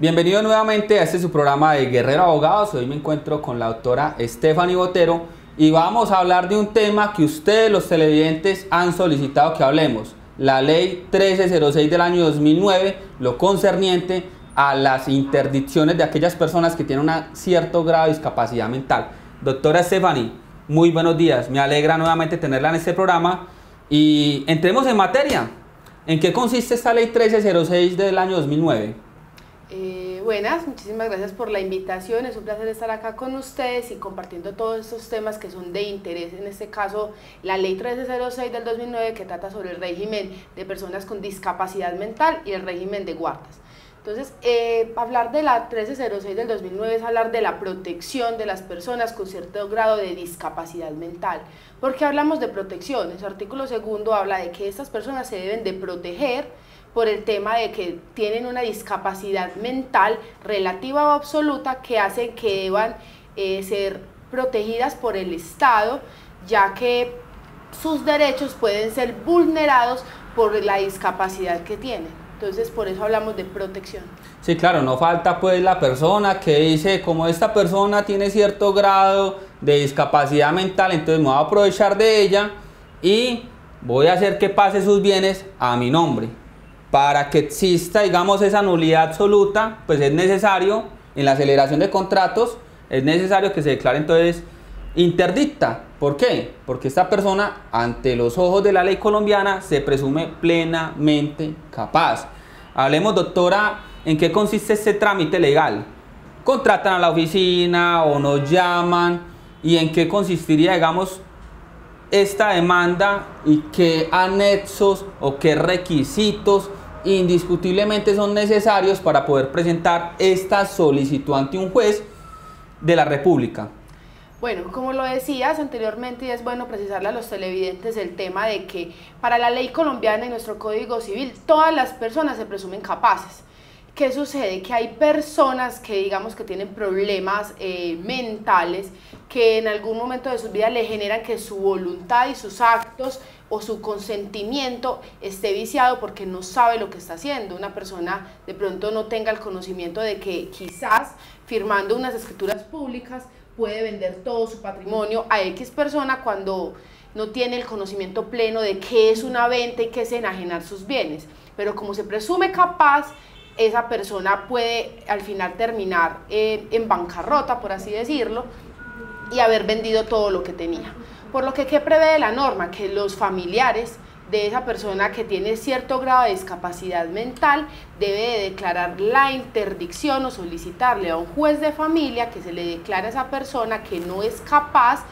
Bienvenido nuevamente a este su programa de Guerrero Abogados. Hoy me encuentro con la doctora Stephanie Botero y vamos a hablar de un tema que ustedes, los televidentes, han solicitado que hablemos. La ley 1306 del año 2009, lo concerniente a las interdicciones de aquellas personas que tienen un cierto grado de discapacidad mental. Doctora Stephanie, muy buenos días. Me alegra nuevamente tenerla en este programa y entremos en materia. ¿En qué consiste esta ley 1306 del año 2009? Buenas, muchísimas gracias por la invitación. Es un placer estar acá con ustedes y compartiendo todos estos temas que son de interés. En este caso, la ley 1306 del 2009, que trata sobre el régimen de personas con discapacidad mental y el régimen de guardas. Entonces, hablar de la 1306 del 2009 es hablar de la protección de las personas con cierto grado de discapacidad mental. ¿Por qué hablamos de protección? Su artículo segundo habla de que estas personas se deben de proteger por el tema de que tienen una discapacidad mental relativa o absoluta que hace que deban ser protegidas por el Estado, ya que sus derechos pueden ser vulnerados por la discapacidad que tienen. Entonces, por eso hablamos de protección. Sí, claro, no falta pues la persona que dice, como esta persona tiene cierto grado de discapacidad mental, entonces me voy a aprovechar de ella y voy a hacer que pase sus bienes a mi nombre. Para que exista, digamos, esa nulidad absoluta, pues es necesario, en la aceleración de contratos, es necesario que se declare entonces interdicta. ¿Por qué? Porque esta persona, ante los ojos de la ley colombiana, se presume plenamente capaz. Hablemos, doctora, ¿en qué consiste este trámite legal? ¿Contratan a la oficina o nos llaman? ¿Y en qué consistiría, digamos, esta demanda y qué anexos o qué requisitos indiscutiblemente son necesarios para poder presentar esta solicitud ante un juez de la República? Bueno, como lo decías anteriormente, y es bueno precisarle a los televidentes el tema de que para la ley colombiana y nuestro Código Civil, todas las personas se presumen capaces. ¿Qué sucede? Que hay personas que digamos que tienen problemas mentales que en algún momento de su vida le generan que su voluntad y sus actos o su consentimiento esté viciado porque no sabe lo que está haciendo. Una persona de pronto no tenga el conocimiento de que quizás firmando unas escrituras públicas puede vender todo su patrimonio a X persona cuando no tiene el conocimiento pleno de qué es una venta y qué es enajenar sus bienes. Pero como se presume capaz, esa persona puede al final terminar en bancarrota, por así decirlo, y haber vendido todo lo que tenía. Por lo que, ¿qué prevé la norma? Que los familiares de esa persona que tiene cierto grado de discapacidad mental debe de declarar la interdicción o solicitarle a un juez de familia que se le declare a esa persona que no es capaz,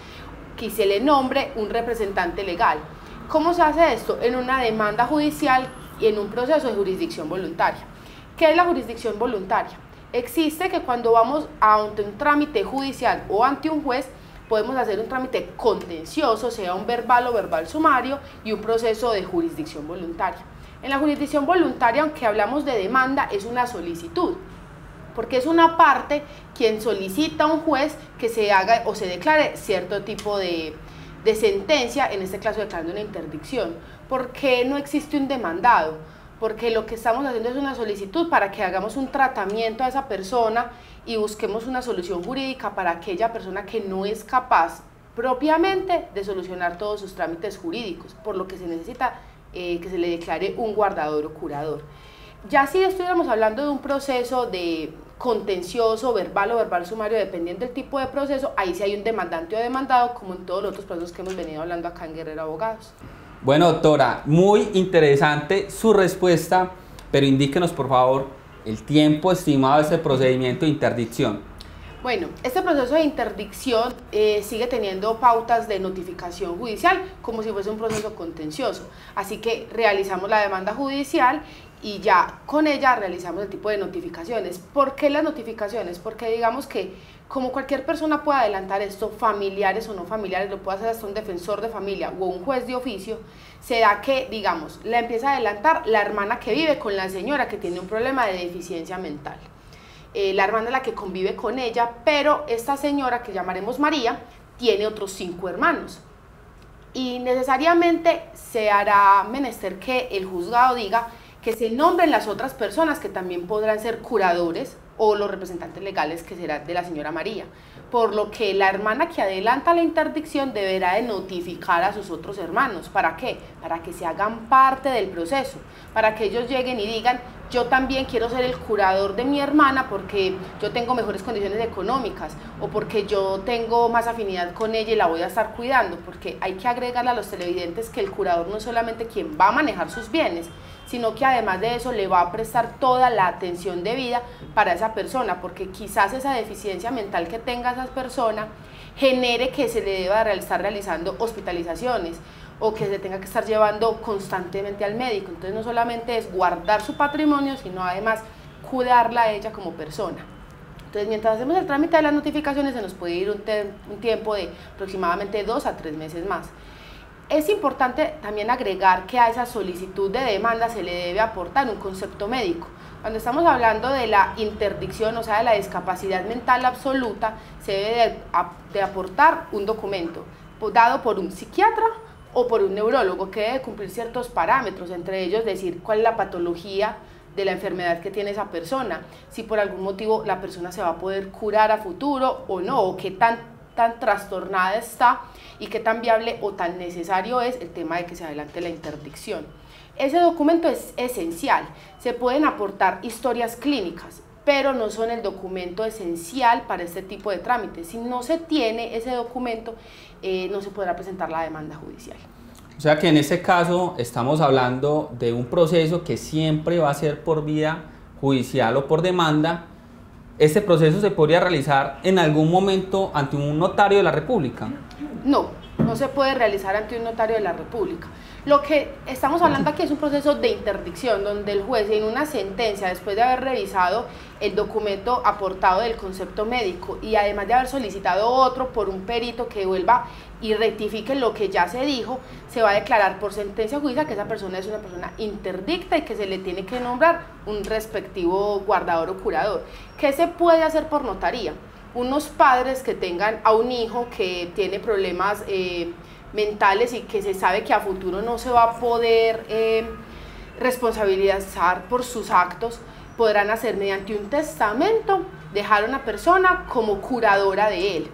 que se le nombre un representante legal. ¿Cómo se hace esto? En una demanda judicial y en un proceso de jurisdicción voluntaria. ¿Qué es la jurisdicción voluntaria? Existe que cuando vamos ante un trámite judicial o ante un juez, podemos hacer un trámite contencioso, sea un verbal o verbal sumario, y un proceso de jurisdicción voluntaria. En la jurisdicción voluntaria, aunque hablamos de demanda, es una solicitud, porque es una parte quien solicita a un juez que se haga o se declare cierto tipo de sentencia, en este caso declarando una interdicción. ¿Por qué no existe un demandado? Porque lo que estamos haciendo es una solicitud para que hagamos un tratamiento a esa persona y busquemos una solución jurídica para aquella persona que no es capaz propiamente de solucionar todos sus trámites jurídicos, por lo que se necesita que se le declare un guardador o curador. Ya si estuviéramos hablando de un proceso de contencioso, verbal o verbal sumario, dependiendo del tipo de proceso, ahí sí hay un demandante o demandado, como en todos los otros procesos que hemos venido hablando acá en Guerrero Abogados. Bueno, doctora, muy interesante su respuesta, pero indíquenos por favor el tiempo estimado de este procedimiento de interdicción. Bueno, este proceso de interdicción sigue teniendo pautas de notificación judicial como si fuese un proceso contencioso, así que realizamos la demanda judicial y ya con ella realizamos el tipo de notificaciones. ¿Por qué las notificaciones? Porque digamos que como cualquier persona puede adelantar esto, familiares o no familiares, lo puede hacer hasta un defensor de familia o un juez de oficio, se da que, digamos, la empieza a adelantar la hermana que vive con la señora que tiene un problema de deficiencia mental. La hermana es la que convive con ella, pero esta señora, que llamaremos María, tiene otros 5 hermanos. Y necesariamente se hará menester que el juzgado diga que que se nombren las otras personas que también podrán ser curadores o los representantes legales que será de la señora María, por lo que la hermana que adelanta la interdicción deberá de notificar a sus otros hermanos. ¿Para qué? Para que se hagan parte del proceso, para que ellos lleguen y digan, yo también quiero ser el curador de mi hermana porque yo tengo mejores condiciones económicas o porque yo tengo más afinidad con ella y la voy a estar cuidando, porque hay que agregarle a los televidentes que el curador no es solamente quien va a manejar sus bienes, sino que además de eso le va a prestar toda la atención debida para esa persona, porque quizás esa deficiencia mental que tenga esa persona genere que se le deba estar realizando hospitalizaciones o que se tenga que estar llevando constantemente al médico. Entonces no solamente es guardar su patrimonio, sino además cuidarla a ella como persona. Entonces mientras hacemos el trámite de las notificaciones se nos puede ir un tiempo de aproximadamente 2 a 3 meses más. Es importante también agregar que a esa solicitud de demanda se le debe aportar un concepto médico. Cuando estamos hablando de la interdicción, o sea, de la discapacidad mental absoluta, se debe de aportar un documento dado por un psiquiatra o por un neurólogo que debe cumplir ciertos parámetros, entre ellos decir cuál es la patología de la enfermedad que tiene esa persona, si por algún motivo la persona se va a poder curar a futuro o no, o qué tan trastornada está y qué tan viable o tan necesario es el tema de que se adelante la interdicción. Ese documento es esencial. Se pueden aportar historias clínicas, pero no son el documento esencial para este tipo de trámites. Si no se tiene ese documento, no se podrá presentar la demanda judicial. O sea que en este caso estamos hablando de un proceso que siempre va a ser por vía judicial o por demanda. ¿Este proceso se podría realizar en algún momento ante un notario de la República? No, no se puede realizar ante un notario de la República. Lo que estamos hablando aquí es un proceso de interdicción, donde el juez en una sentencia, después de haber revisado el documento aportado del concepto médico y además de haber solicitado otro por un perito que vuelva y rectifique lo que ya se dijo, se va a declarar por sentencia judicial que esa persona es una persona interdicta y que se le tiene que nombrar un respectivo guardador o curador. ¿Qué se puede hacer por notaría? Unos padres que tengan a un hijo que tiene problemas mentales y que se sabe que a futuro no se va a poder responsabilizar por sus actos, podrán hacer mediante un testamento, dejar a una persona como curadora de él.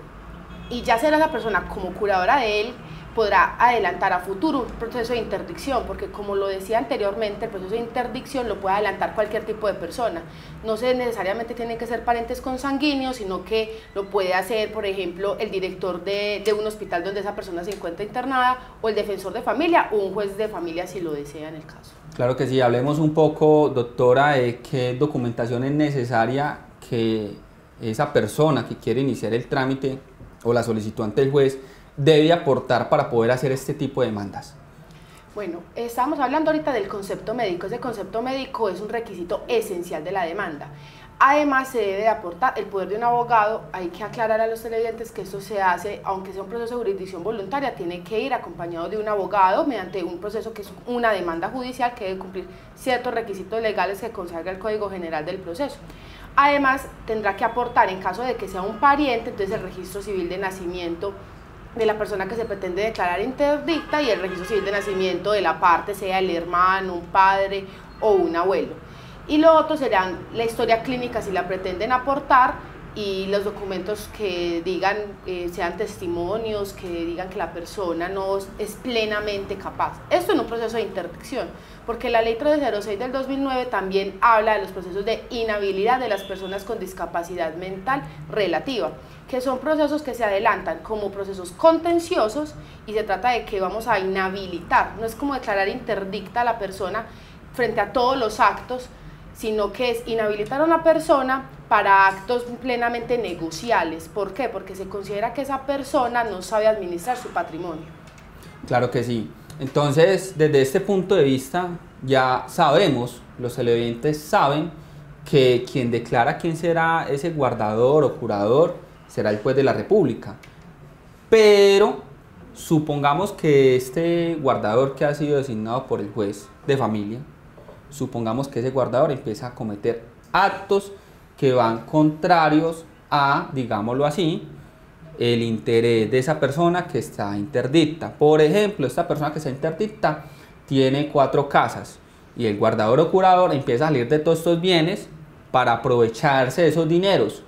Y ya será esa persona como curadora de él, podrá adelantar a futuro un proceso de interdicción, porque como lo decía anteriormente, el proceso de interdicción lo puede adelantar cualquier tipo de persona. No necesariamente tienen que ser parientes consanguíneos, sino que lo puede hacer, por ejemplo, el director de un hospital donde esa persona se encuentra internada, o el defensor de familia, o un juez de familia si lo desea en el caso. Claro que sí. Hablemos un poco, doctora, de qué documentación es necesaria que esa persona que quiere iniciar el trámite o la solicitud ante el juez debe aportar para poder hacer este tipo de demandas. Bueno, estamos hablando ahorita del concepto médico. Ese concepto médico es un requisito esencial de la demanda. Además, se debe de aportar el poder de un abogado. Hay que aclarar a los televidentes que esto se hace, aunque sea un proceso de jurisdicción voluntaria, tiene que ir acompañado de un abogado mediante un proceso que es una demanda judicial que debe cumplir ciertos requisitos legales que consagra el Código General del Proceso. Además, tendrá que aportar, en caso de que sea un pariente, entonces el registro civil de nacimiento de la persona que se pretende declarar interdicta y el registro civil de nacimiento de la parte, sea el hermano, un padre o un abuelo. Y lo otro serán la historia clínica si la pretenden aportar y los documentos que digan, sean testimonios, que digan que la persona no es plenamente capaz. Esto en un proceso de interdicción, porque la Ley 1306 del 2009 también habla de los procesos de inhabilidad de las personas con discapacidad mental relativa, que son procesos que se adelantan como procesos contenciosos y se trata de que vamos a inhabilitar, no es como declarar interdicta a la persona frente a todos los actos, sino que es inhabilitar a una persona para actos plenamente negociables. ¿Por qué? Porque se considera que esa persona no sabe administrar su patrimonio. Claro que sí. Entonces, desde este punto de vista, ya sabemos, los televidentes saben que quien declara quién será ese guardador o curador será el juez de la República. Pero supongamos que este guardador que ha sido designado por el juez de familia, supongamos que ese guardador empieza a cometer actos que van contrarios a, digámoslo así, el interés de esa persona que está interdicta. Por ejemplo, esta persona que está interdicta tiene 4 casas y el guardador o curador empieza a salir de todos estos bienes para aprovecharse de esos dineros.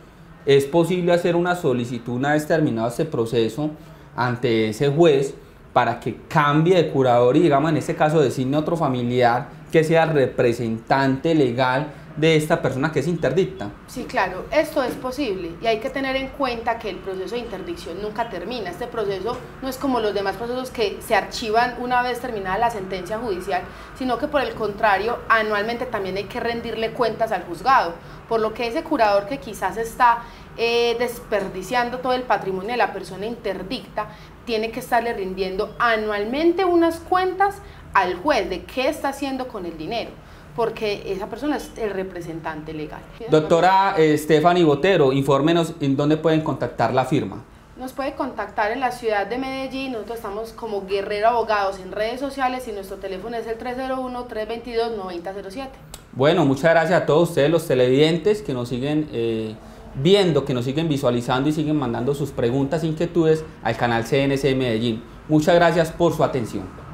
Es posible hacer una solicitud una vez terminado este proceso ante ese juez para que cambie de curador y, digamos, en este caso designe otro familiar que sea representante legal de esta persona que es interdicta. Sí, claro, esto es posible y hay que tener en cuenta que el proceso de interdicción nunca termina. Este proceso no es como los demás procesos que se archivan una vez terminada la sentencia judicial, sino que por el contrario, anualmente también hay que rendirle cuentas al juzgado, por lo que ese curador que quizás está desperdiciando todo el patrimonio de la persona interdicta, tiene que estarle rindiendo anualmente unas cuentas al juez de qué está haciendo con el dinero, porque esa persona es el representante legal. Doctora Stephanie Botero, infórmenos en dónde pueden contactar la firma. Nos puede contactar en la ciudad de Medellín. Nosotros estamos como Guerrero Abogados en redes sociales y nuestro teléfono es el 301-322-9007. Bueno, muchas gracias a todos ustedes los televidentes que nos siguen viendo, que nos siguen visualizando y siguen mandando sus preguntas e inquietudes al canal CNC Medellín. Muchas gracias por su atención.